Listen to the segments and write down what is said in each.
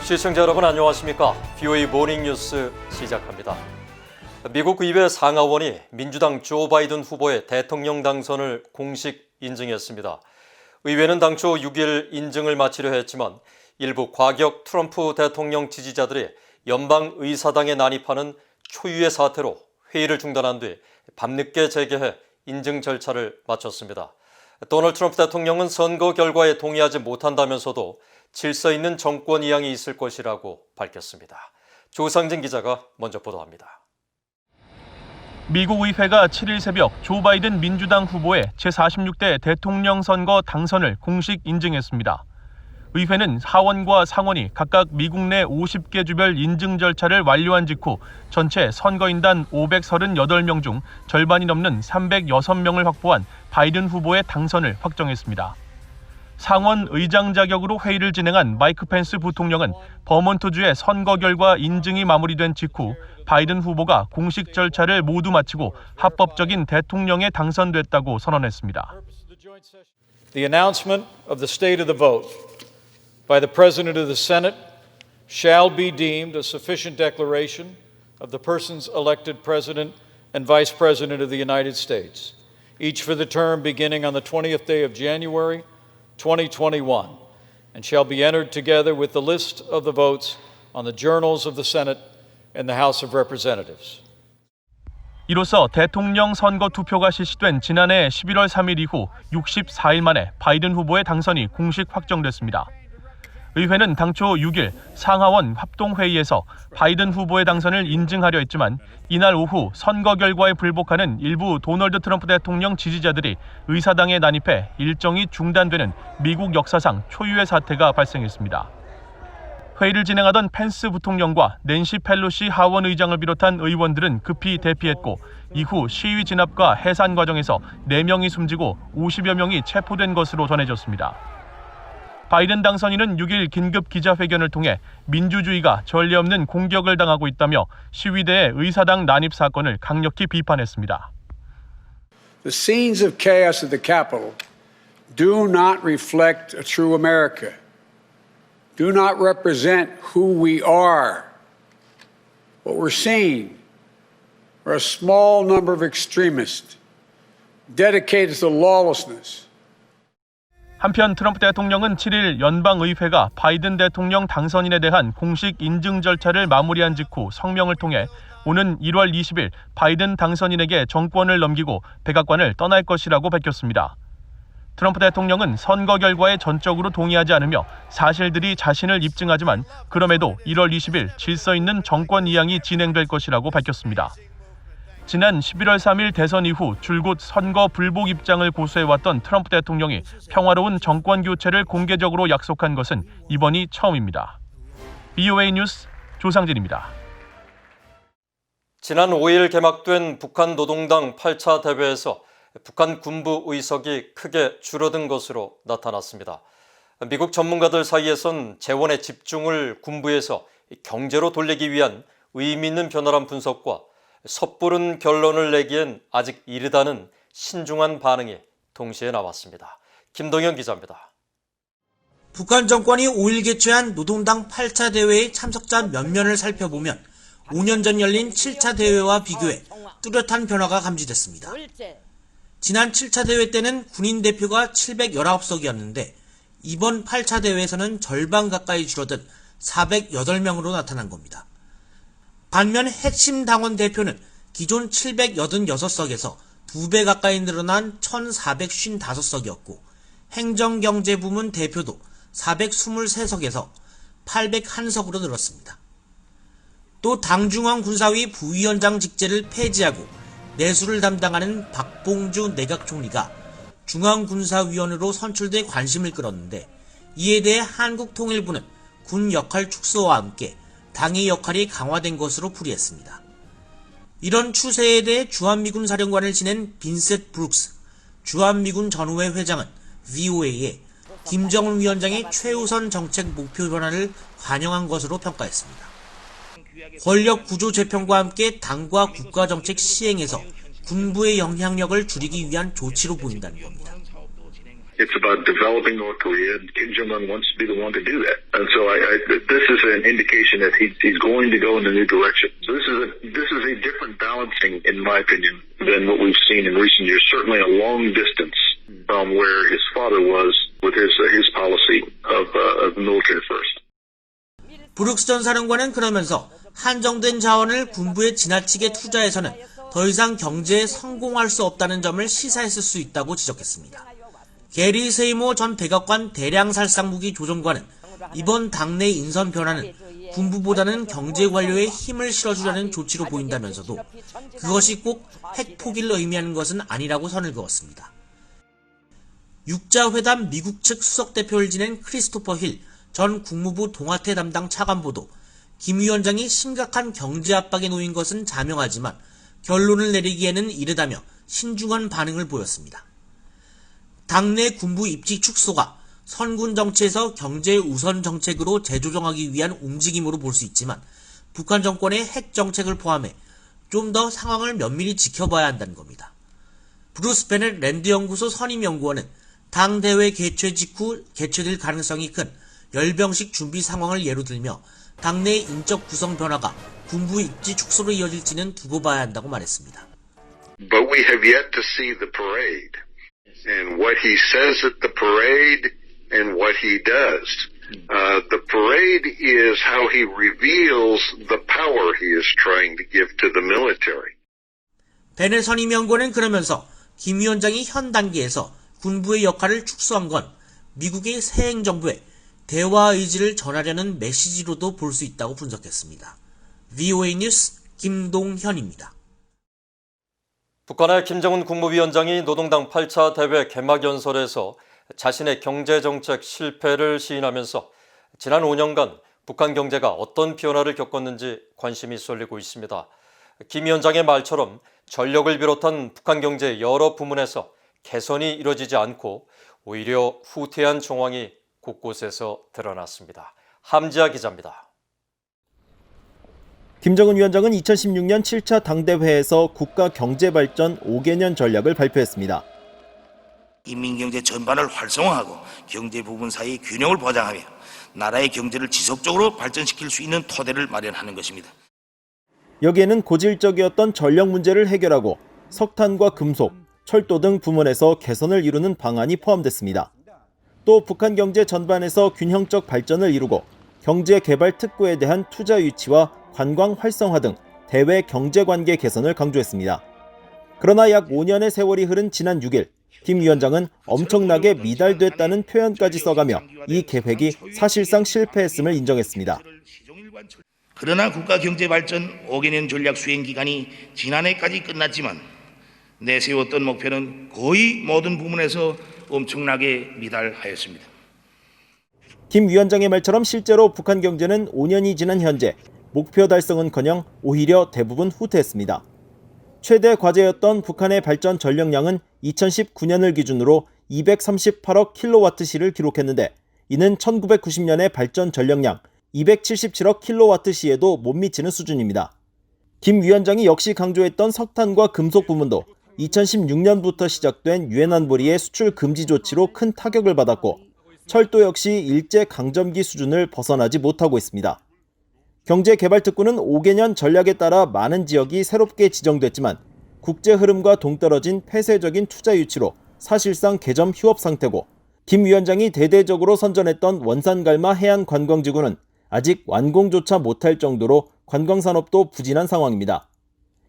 시청자 여러분 안녕하십니까? BOA 모닝뉴스 시작합니다. 미국 의회 상하원이 민주당 조 바이든 후보의 대통령 당선을 공식 인증했습니다. 의회는 당초 6일 인증을 마치려 했지만 일부 과격 트럼프 대통령 지지자들이 연방 의사당에 난입하는 초유의 사태로 회의를 중단한 뒤 밤늦게 재개해 인증 절차를 마쳤습니다. 도널드 트럼프 대통령은 선거 결과에 동의하지 못한다면서도 질서 있는 정권 이양이 있을 것이라고 밝혔습니다. 조상진 기자가 먼저 보도합니다. 미국 의회가 7일 새벽 조 바이든 민주당 후보의 제46대 대통령 선거 당선을 공식 인증했습니다. 의회는 하원과 상원이 각각 미국 내 50개 주별 인증 절차를 완료한 직후 전체 선거인단 538명 중 절반이 넘는 306명을 확보한 바이든 후보의 당선을 확정했습니다. 상원 의장 자격으로 회의를 진행한 마이크 펜스 부통령은 버몬트주의 선거 결과 인증이 마무리된 직후 바이든 후보가 공식 절차를 모두 마치고 합법적인 대통령에 당선됐다고 선언했습니다. The announcement of the state of the vote by the President of the Senate shall be deemed a sufficient declaration of the persons elected President and Vice President of the United States, each for the term beginning on the 20th day of January 2021, and shall be entered together with the list of the votes on the journals of the Senate and the House of Representatives. 이로써 대통령 선거 투표가 실시된 지난해 11월 3일 이후 64일 만에 바이든 후보의 당선이 공식 확정됐습니다. 의회는 당초 6일 상하원 합동회의에서 바이든 후보의 당선을 인증하려 했지만 이날 오후 선거 결과에 불복하는 일부 도널드 트럼프 대통령 지지자들이 의사당에 난입해 일정이 중단되는 미국 역사상 초유의 사태가 발생했습니다. 회의를 진행하던 펜스 부통령과 낸시 펠로시 하원 의장을 비롯한 의원들은 급히 대피했고 이후 시위 진압과 해산 과정에서 4명이 숨지고 50여 명이 체포된 것으로 전해졌습니다. 바이든 당선인은 6일 긴급 기자회견을 통해 민주주의가 전례 없는 공격을 당하고 있다며 시위대의 의사당 난입 사건을 강력히 비판했습니다. The scenes of chaos at the Capitol do not reflect a true America. Do not represent who we are. What we're seeing are a small number of extremists dedicated to lawlessness. 한편 트럼프 대통령은 7일 연방의회가 바이든 대통령 당선인에 대한 공식 인증 절차를 마무리한 직후 성명을 통해 오는 1월 20일 바이든 당선인에게 정권을 넘기고 백악관을 떠날 것이라고 밝혔습니다. 트럼프 대통령은 선거 결과에 전적으로 동의하지 않으며 사실들이 자신을 입증하지만 그럼에도 1월 20일 질서 있는 정권 이양이 진행될 것이라고 밝혔습니다. 지난 11월 3일 대선 이후 줄곧 선거 불복 입장을 고수해왔던 트럼프 대통령이 평화로운 정권 교체를 공개적으로 약속한 것은 이번이 처음입니다. BOA 뉴스 조상진입니다. 지난 5일 개막된 북한 노동당 8차 대회에서 북한 군부 의석이 크게 줄어든 것으로 나타났습니다. 미국 전문가들 사이에선 재원의 집중을 군부에서 경제로 돌리기 위한 의미 있는 변화란 분석과 섣부른 결론을 내기엔 아직 이르다는 신중한 반응이 동시에 나왔습니다. 김동현 기자입니다. 북한 정권이 5일 개최한 노동당 8차 대회의 참석자 면면을 살펴보면 5년 전 열린 7차 대회와 비교해 뚜렷한 변화가 감지됐습니다. 지난 7차 대회 때는 군인 대표가 719석이었는데 이번 8차 대회에서는 절반 가까이 줄어든 408명으로 나타난 겁니다. 반면 핵심 당원 대표는 기존 786석에서 2배 가까이 늘어난 1455석이었고 행정경제부문 대표도 423석에서 801석으로 늘었습니다. 또 당중앙군사위 부위원장 직제를 폐지하고 내수를 담당하는 박봉주 내각총리가 중앙군사위원으로 선출돼 관심을 끌었는데 이에 대해 한국통일부는 군 역할 축소와 함께 당의 역할이 강화된 것으로 풀이했습니다. 이런 추세에 대해 주한미군 사령관을 지낸 빈셋 브룩스 주한미군 전후회 회장은 VOA에 김정은 위원장의 최우선 정책 목표 변화를 반영한 것으로 평가했습니다. 권력 구조 재편과 함께 당과 국가 정책 시행에서 군부의 영향력을 줄이기 위한 조치로 보인다는 겁니다. It's about developing North Korea, and Kim Jong-un wants to be the one to do that. And so this is an indication that he's going to go in a new direction. So this is a different balancing, in my opinion, than what we've seen in recent years. Certainly a long distance from where his father was with his policy of military first. 브룩스 전 사령관은 그러면서 한정된 자원을 군부에 지나치게 투자해서는 더 이상 경제에 성공할 수 없다는 점을 시사했을 수 있다고 지적했습니다. 게리 세이모 전 백악관 대량살상무기 조정관은 이번 당내 인선 변화는 군부보다는 경제 관료에 힘을 실어주려는 조치로 보인다면서도 그것이 꼭 핵 포기를 의미하는 것은 아니라고 선을 그었습니다. 육자회담 미국 측 수석대표를 지낸 크리스토퍼 힐 전 국무부 동아태 담당 차관보도 김 위원장이 심각한 경제 압박에 놓인 것은 자명하지만 결론을 내리기에는 이르다며 신중한 반응을 보였습니다. 당내 군부 입지 축소가 선군 정치에서 경제 우선 정책으로 재조정하기 위한 움직임으로 볼 수 있지만 북한 정권의 핵 정책을 포함해 좀 더 상황을 면밀히 지켜봐야 한다는 겁니다. 브루스 베넷 랜드 연구소 선임 연구원은 당 대회 개최 직후 개최될 가능성이 큰 열병식 준비 상황을 예로 들며 당내 인적 구성 변화가 군부 입지 축소로 이어질지는 두고 봐야 한다고 말했습니다. But we have yet to see the parade. And what he says at the parade and what he does. The parade is how he reveals the power he is trying to give to the military. 베넷 선임 연구원은 그러면서 김 위원장이 현 단계에서 군부의 역할을 축소한 건 미국의 새 행정부에 대화 의지를 전하려는 메시지로도 볼 수 있다고 분석했습니다. VOA 뉴스 김동현입니다. 북한의 김정은 국무위원장이 노동당 8차 대회 개막연설에서 자신의 경제정책 실패를 시인하면서 지난 5년간 북한 경제가 어떤 변화를 겪었는지 관심이 쏠리고 있습니다. 김 위원장의 말처럼 전력을 비롯한 북한 경제 여러 부문에서 개선이 이루어지지 않고 오히려 후퇴한 정황이 곳곳에서 드러났습니다. 함지아 기자입니다. 김정은 위원장은 2016년 7차 당대회에서 국가 경제발전 5개년 전략을 발표했습니다. 인민경제 전반을 활성화하고 경제 부분 사이의 균형을 보장하며 나라의 경제를 지속적으로 발전시킬 수 있는 토대를 마련하는 것입니다. 여기에는 고질적이었던 전력 문제를 해결하고 석탄과 금속, 철도 등 부문에서 개선을 이루는 방안이 포함됐습니다. 또 북한 경제 전반에서 균형적 발전을 이루고 경제개발 특구에 대한 투자 유치와 관광 활성화 등 대외 경제관계 개선을 강조했습니다. 그러나 약 5년의 세월이 흐른 지난 6일 김 위원장은 엄청나게 미달됐다는 표현까지 써가며 이 계획이 사실상 실패했음을 인정했습니다. 그러나 국가경제발전 5개년 전략 수행 기간이 지난해까지 끝났지만 내세웠던 목표는 거의 모든 부문에서 엄청나게 미달하였습니다. 김 위원장의 말처럼 실제로 북한 경제는 5년이 지난 현재 목표 달성은커녕 오히려 대부분 후퇴했습니다. 최대 과제였던 북한의 발전 전력량은 2019년을 기준으로 238억 킬로와트시를 기록했는데 이는 1990년의 발전 전력량 277억 킬로와트시에도 못 미치는 수준입니다. 김 위원장이 역시 강조했던 석탄과 금속 부문도 2016년부터 시작된 유엔 안보리의 수출 금지 조치로 큰 타격을 받았고 철도 역시 일제 강점기 수준을 벗어나지 못하고 있습니다. 경제개발특구는 5개년 전략에 따라 많은 지역이 새롭게 지정됐지만 국제 흐름과 동떨어진 폐쇄적인 투자 유치로 사실상 개점 휴업 상태고 김 위원장이 대대적으로 선전했던 원산갈마 해안관광지구는 아직 완공조차 못할 정도로 관광산업도 부진한 상황입니다.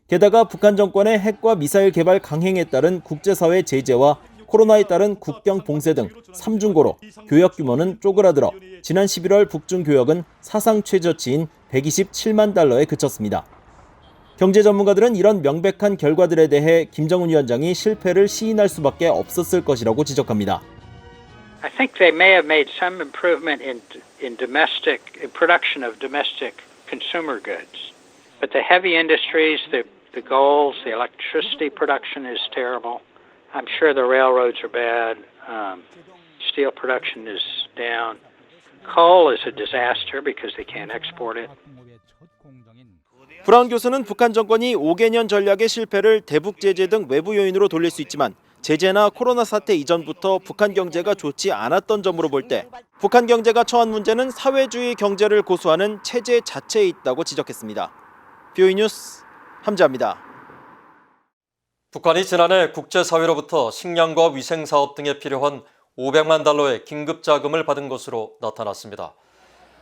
게다가 북한 정권의 핵과 미사일 개발 강행에 따른 국제사회 제재와 코로나에 따른 국경 봉쇄 등 3중고로 교역 규모는 쪼그라들어 지난 11월 북중 교역은 사상 최저치인 127만 달러에 그쳤습니다. 경제 전문가들은 이런 명백한 결과들에 대해 김정은 위원장이 실패를 시인할 수밖에 없었을 것이라고 지적합니다. I think they may have made some improvement in domestic production of domestic consumer goods, but the heavy industries, the goals, the electricity production is terrible. I'm sure the railroads are bad. Steel production is down. Coal is a disaster because they can't export it. 브라운 교수는 북한 정권이 5개년 전략의 실패를 대북 제재 등 외부 요인으로 돌릴 수 있지만 제재나 코로나 사태 이전부터 북한 경제가 좋지 않았던 점으로 볼 때 북한 경제가 처한 문제는 사회주의 경제를 고수하는 체제 자체에 있다고 지적했습니다. BOE 뉴스 함자입니다. 북한이 지난해 국제사회로부터 식량과 위생사업 등에 필요한 500만 달러의 긴급 자금을 받은 것으로 나타났습니다.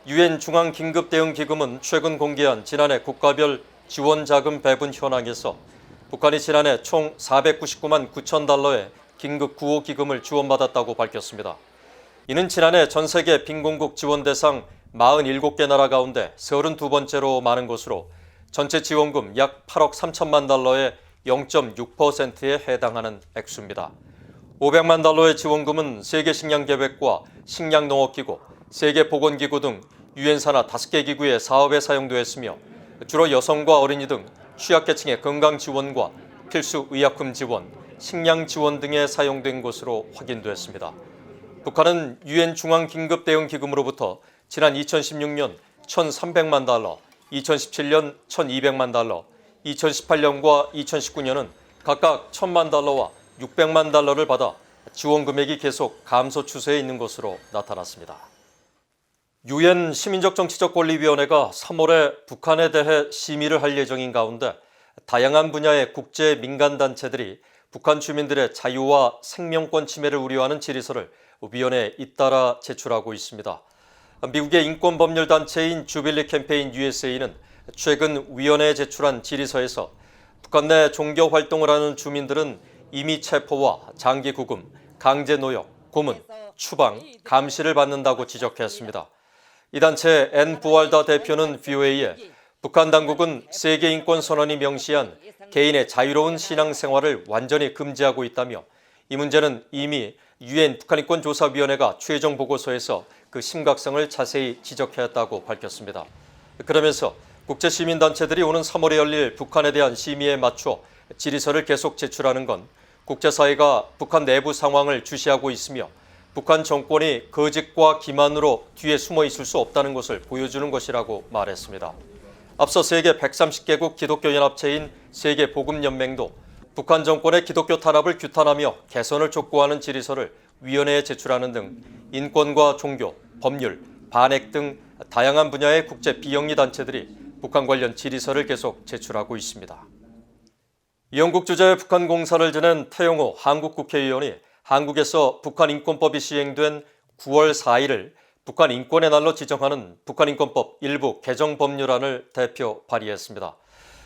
유엔 중앙긴급대응기금은 최근 공개한 지난해 국가별 지원 자금 배분 현황에서 북한이 지난해 총 499만 9천 달러의 긴급 구호 기금을 지원받았다고 밝혔습니다. 이는 지난해 전 세계 빈곤국 지원 대상 47개 나라 가운데 32번째로 많은 것으로 전체 지원금 약 8억 3천만 달러의 0.6%에 해당하는 액수입니다. 500만 달러의 지원금은 세계식량계획과 식량농업기구, 세계보건기구 등 유엔 산하 5개 기구의 사업에 사용되었으며 주로 여성과 어린이 등 취약계층의 건강 지원과 필수 의약품 지원, 식량 지원 등에 사용된 것으로 확인됐습니다. 북한은 유엔 중앙긴급대응기금으로부터 지난 2016년 1,300만 달러, 2017년 1,200만 달러, 2018년과 2019년은 각각 1,000만 달러와 600만 달러를 받아 지원 금액이 계속 감소 추세에 있는 것으로 나타났습니다. 유엔 시민적정치적권리위원회가 3월에 북한에 대해 심의를 할 예정인 가운데 다양한 분야의 국제 민간단체들이 북한 주민들의 자유와 생명권 침해를 우려하는 질의서를 위원회에 잇따라 제출하고 있습니다. 미국의 인권법률단체인 주빌리 캠페인 USA는 최근 위원회에 제출한 질의서에서 북한 내 종교 활동을 하는 주민들은 임의 체포와 장기 구금, 강제 노역, 고문, 추방, 감시를 받는다고 지적했습니다. 이 단체 앤 부알다 대표는 VOA에 북한 당국은 세계인권선언이 명시한 개인의 자유로운 신앙생활을 완전히 금지하고 있다며 이 문제는 이미 유엔 북한인권조사위원회가 최종 보고서에서 그 심각성을 자세히 지적했다고 밝혔습니다. 그러면서 국제시민단체들이 오는 3월에 열릴 북한에 대한 심의에 맞춰 질의서를 계속 제출하는 건 국제사회가 북한 내부 상황을 주시하고 있으며 북한 정권이 거짓과 기만으로 뒤에 숨어 있을 수 없다는 것을 보여주는 것이라고 말했습니다. 앞서 세계 130개국 기독교연합체인 세계복음연맹도 북한 정권의 기독교 탄압을 규탄하며 개선을 촉구하는 질의서를 위원회에 제출하는 등 인권과 종교, 법률, 반핵 등 다양한 분야의 국제 비영리 단체들이 북한 관련 질의서를 계속 제출하고 있습니다. 영국 주재의 북한 공사를 지낸 태영호 한국 국회의원이 한국에서 북한 인권법이 시행된 9월 4일을 북한 인권의 날로 지정하는 북한인권법 일부 개정 법률안을 대표 발의했습니다.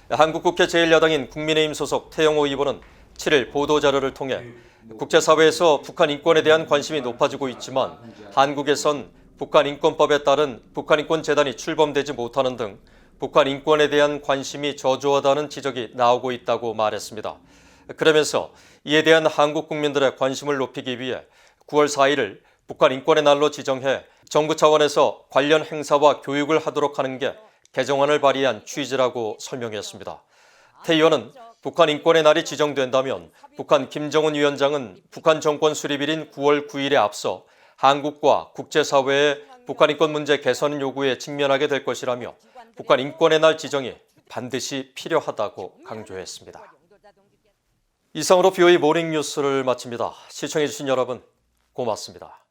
한국 국회 제1야당인 국민의힘 소속 태영호 의원은 7일 보도자료를 통해 국제사회에서 북한 인권에 대한 관심이 높아지고 있지만 한국에선 북한 인권법에 따른 북한인권재단이 출범되지 못하는 등 북한 인권에 대한 관심이 저조하다는 지적이 나오고 있다고 말했습니다. 그러면서 이에 대한 한국 국민들의 관심을 높이기 위해 9월 4일을 북한 인권의 날로 지정해 정부 차원에서 관련 행사와 교육을 하도록 하는 게 개정안을 발의한 취지라고 설명했습니다. 태 의원은 북한 인권의 날이 지정된다면 북한 김정은 위원장은 북한 정권 수립일인 9월 9일에 앞서 한국과 국제사회의 북한 인권 문제 개선 요구에 직면하게 될 것이라며 북한 인권의 날 지정이 반드시 필요하다고 강조했습니다. 이상으로 BOE 모닝뉴스를 마칩니다. 시청해주신 여러분 고맙습니다.